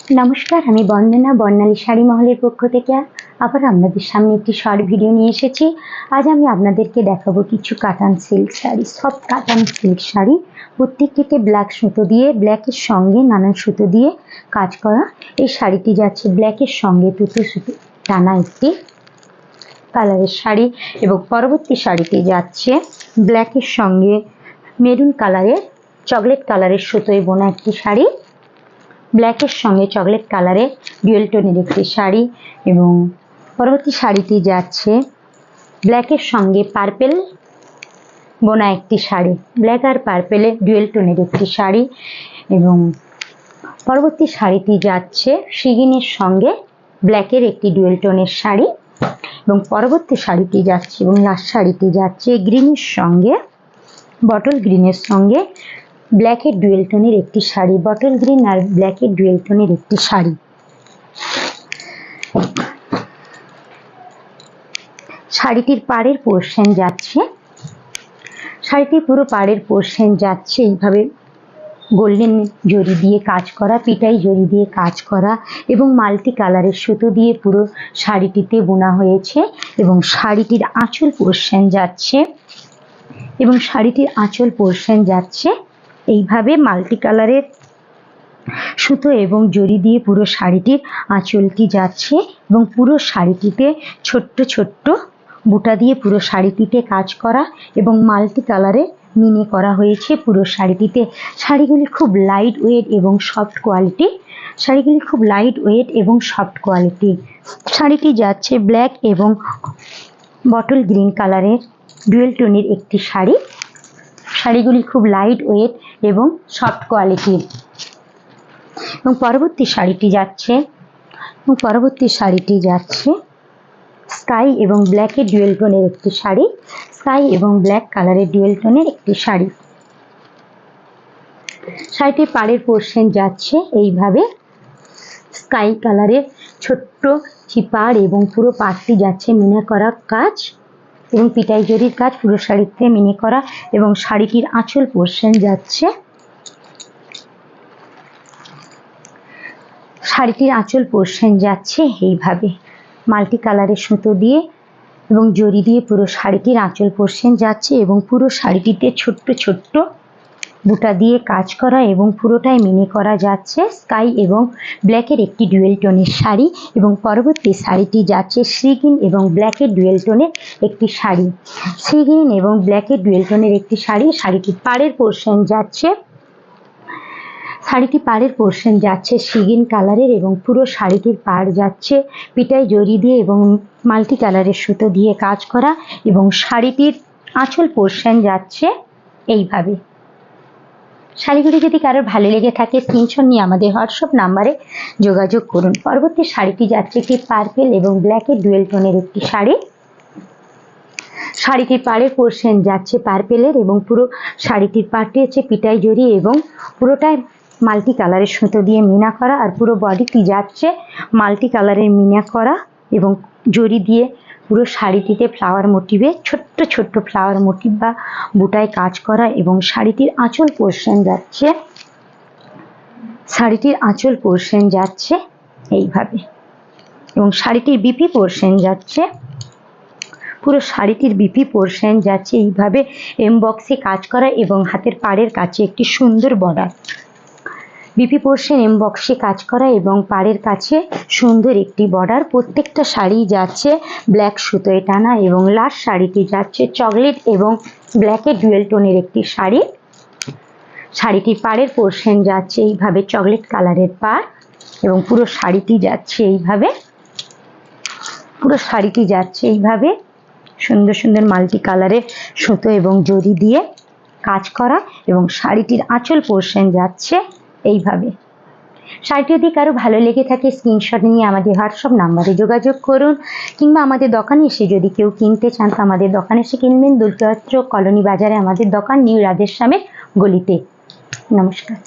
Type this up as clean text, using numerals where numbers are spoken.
নমস্কার, আমি বন্দনা বর্ণালী শাড়ি মহলের পক্ষ থেকে আবার আপনাদের সামনে একটি শর্ট ভিডিও নিয়ে এসেছি। আজ আমি আপনাদেরকে দেখাবো কিছু কাতান সিল্ক শাড়ি, সফট কাতান সিল্ক শাড়ি। প্রত্যেকটিতে ব্ল্যাক সুতো দিয়ে, ব্ল্যাকের সঙ্গে নানান সুতো দিয়ে কাজ করা। এই শাড়িটি যাচ্ছে ব্ল্যাকের সঙ্গে তুতো সুতো টানা একটি কালারের শাড়ি, এবং পরবর্তী শাড়িটি যাচ্ছে ব্ল্যাকের সঙ্গে মেরুন কালারের, চকলেট কালারের সুতোয় বোনা একটি শাড়ি, ব্ল্যাকের সঙ্গে চকলেট কালারে ডুয়েল টোনের একটি শাড়ি, এবং পরবর্তী শাড়িটি যাচ্ছে ব্ল্যাকের সঙ্গে পার্পেল বোনা একটি শাড়ি, ব্ল্যাক আর পার্পেলে ডুয়েল টোনের একটি শাড়ি, এবং পরবর্তী শাড়িটি যাচ্ছে শিগিনের সঙ্গে ব্ল্যাকের একটি ডুয়েল টোনের শাড়ি, এবং পরবর্তী শাড়িটি যাচ্ছে এবং লাস্ট শাড়িটি যাচ্ছে গ্রিনের সঙ্গে, বটল গ্রিনের সঙ্গে ব্ল্যাকের ডুয়েল টোনের একটি শাড়ি, বটল গ্রিন আর ব্ল্যাকের ডুয়েল টোনের একটি শাড়ি। শাড়িটির পাড়ের পোর্শন যাচ্ছে, শাড়িটির পুরো পাড়ের পোর্শন যাচ্ছে এইভাবে গোল্ডেন জরি দিয়ে কাজ করা, পিটাই জরি দিয়ে কাজ করা, এবং মাল্টি কালারের সুতো দিয়ে পুরো শাড়িটিতে বোনা হয়েছে। এবং শাড়িটির আঁচল পোর্শন যাচ্ছে, এবং শাড়িটির আঁচল পোর্শন যাচ্ছে এইভাবে মাল্টি কালারের সুতো এবং জরি দিয়ে পুরো শাড়িটির আঁচলটি যাচ্ছে, এবং পুরো শাড়িটিতে ছোট্ট ছোট্ট বুটা দিয়ে পুরো শাড়িটিতে কাজ করা এবং মাল্টি কালারে মিনে করা হয়েছে পুরো শাড়িটিতে। শাড়িগুলি খুব লাইট ওয়েট এবং সফট কোয়ালিটি, শাড়িগুলি খুব লাইট ওয়েট এবং সফট কোয়ালিটি। শাড়িটি যাচ্ছে ব্ল্যাক এবং বটল গ্রিন কালারের ডুয়েল টোনের একটি শাড়ি। শাড়িগুলি খুব লাইট ওয়েট এবং সফট কোয়ালিটির। এবং পরবর্তী শাড়িটি যাচ্ছে স্কাই এবং ব্ল্যাকের ডুয়েল টোনের একটি শাড়ি, স্কাই এবং ব্ল্যাক কালারের ডুয়েল টোনের একটি শাড়ি। শাড়িটির পাড়ের পোর্শন যাচ্ছে এইভাবে স্কাই কালারের ছোট্ট চিপার, এবং পুরো পাড়টি যাচ্ছে মিনে করা কাজ এবং পিটাই জরির কাজ পুরো শাড়িতে মিনে করা। এবং শাড়িটির আঁচল পোর্শন যাচ্ছে, শাড়িটির আঁচল পোর্শন যাচ্ছে এইভাবে মাল্টি কালারের সুতো দিয়ে এবং জরি দিয়ে পুরো শাড়িটির আঁচল পোর্শন যাচ্ছে, এবং পুরো শাড়িটিতে ছোট্ট ছোট্ট বুটা দিয়ে কাজ করা এবং পুরোটাই মিনে করা যাচ্ছে স্কাই এবং ব্ল্যাকের একটি ডুয়েল টোনের শাড়ি। এবং পরবর্তী শাড়িটি যাচ্ছে শ্রীগ্রিন এবং ব্ল্যাকের ডুয়েল টোনের একটি শাড়ি, শ্রীগ্রিন এবং ব্ল্যাকের ডুয়েল টোনের একটি শাড়ি। শাড়িটির পাড়ের পোর্শন যাচ্ছে, শাড়িটি পাড়ের পোর্শন যাচ্ছে শ্রীগ্রিন কালারের, এবং পুরো শাড়িটির পাড় যাচ্ছে পিটাই জরি দিয়ে এবং মাল্টি কালারের সুতো দিয়ে কাজ করা, এবং শাড়িটির আঁচল পোর্শন যাচ্ছে এইভাবে। শাড়িগুলি যদি কারোর ভালো লেগে থাকে স্ক্রিনশট নিয়ে আমাদের হোয়াটসঅ্যাপ নাম্বারে যোগাযোগ করুন। পরবর্তী শাড়িটি যাচ্ছে একটি পার্পেল এবং ব্ল্যাকের ডুয়েল টোনের একটি শাড়ি। শাড়িটির পাড়ের পোর্শন যাচ্ছে পার্পেলের, এবং পুরো শাড়িটির পাড়টি হচ্ছে পিটাই জরি এবং পুরোটাই মাল্টি কালারের সুতো দিয়ে মিনা করা, আর পুরো বডিটি যাচ্ছে মাল্টি কালারের মিনা করা এবং জরি দিয়ে পুরো শাড়িটিতে ফ্লাওয়ার মোটিভে ছোট্ট ছোট্ট ফ্লাওয়ার মোটিভ বা বুটায় কাজ করা। এবং শাড়িটির আঁচল পোর্শন যাচ্ছে, শাড়িটির আঁচল পোর্শন যাচ্ছে এইভাবে, এবং শাড়িটির বিপি পোর্শন যাচ্ছে, পুরো শাড়িটির বিপি পোর্শন যাচ্ছে এইভাবে এমবক্সে কাজ করা, এবং হাতের পাড়ের কাছে একটি সুন্দর বর্ডার। বিপি পোর্শন এমবক্সে কাজ করা এবং পাড়ের কাছে সুন্দর একটি বর্ডার। প্রত্যেকটা শাড়ি যাচ্ছে ব্ল্যাক সুতোয় টানা, এবং লাস্ট শাড়িটি যাচ্ছে চকলেট এবং ব্ল্যাকের ডুয়েল টোনের একটি শাড়ি। শাড়িটির পাড়ের পোর্শন যাচ্ছে এইভাবে চকলেট কালারের পাড়, এবং পুরো শাড়িটি যাচ্ছে এইভাবে, পুরো শাড়িটি যাচ্ছে এইভাবে সুন্দর সুন্দর মাল্টি কালারের সুতো এবং জরি দিয়ে কাজ করা, এবং শাড়িটির আঁচল পোর্শন যাচ্ছে এইভাবে। শাড়িটি যদি কারো ভালো লেগে থাকে স্ক্রিনশট নিয়ে আমাদের হোয়াটসঅ্যাপ নাম্বারে যোগাযোগ করুন, কিংবা আমাদের দোকানে এসে যদি কেউ কিনতে চান তো আমাদের দোকানে এসে কিনবেন। দুর্গাচক কলোনি বাজারে আমাদের দোকান, নিউ রাধেশ্যামের গলিতে। নমস্কার।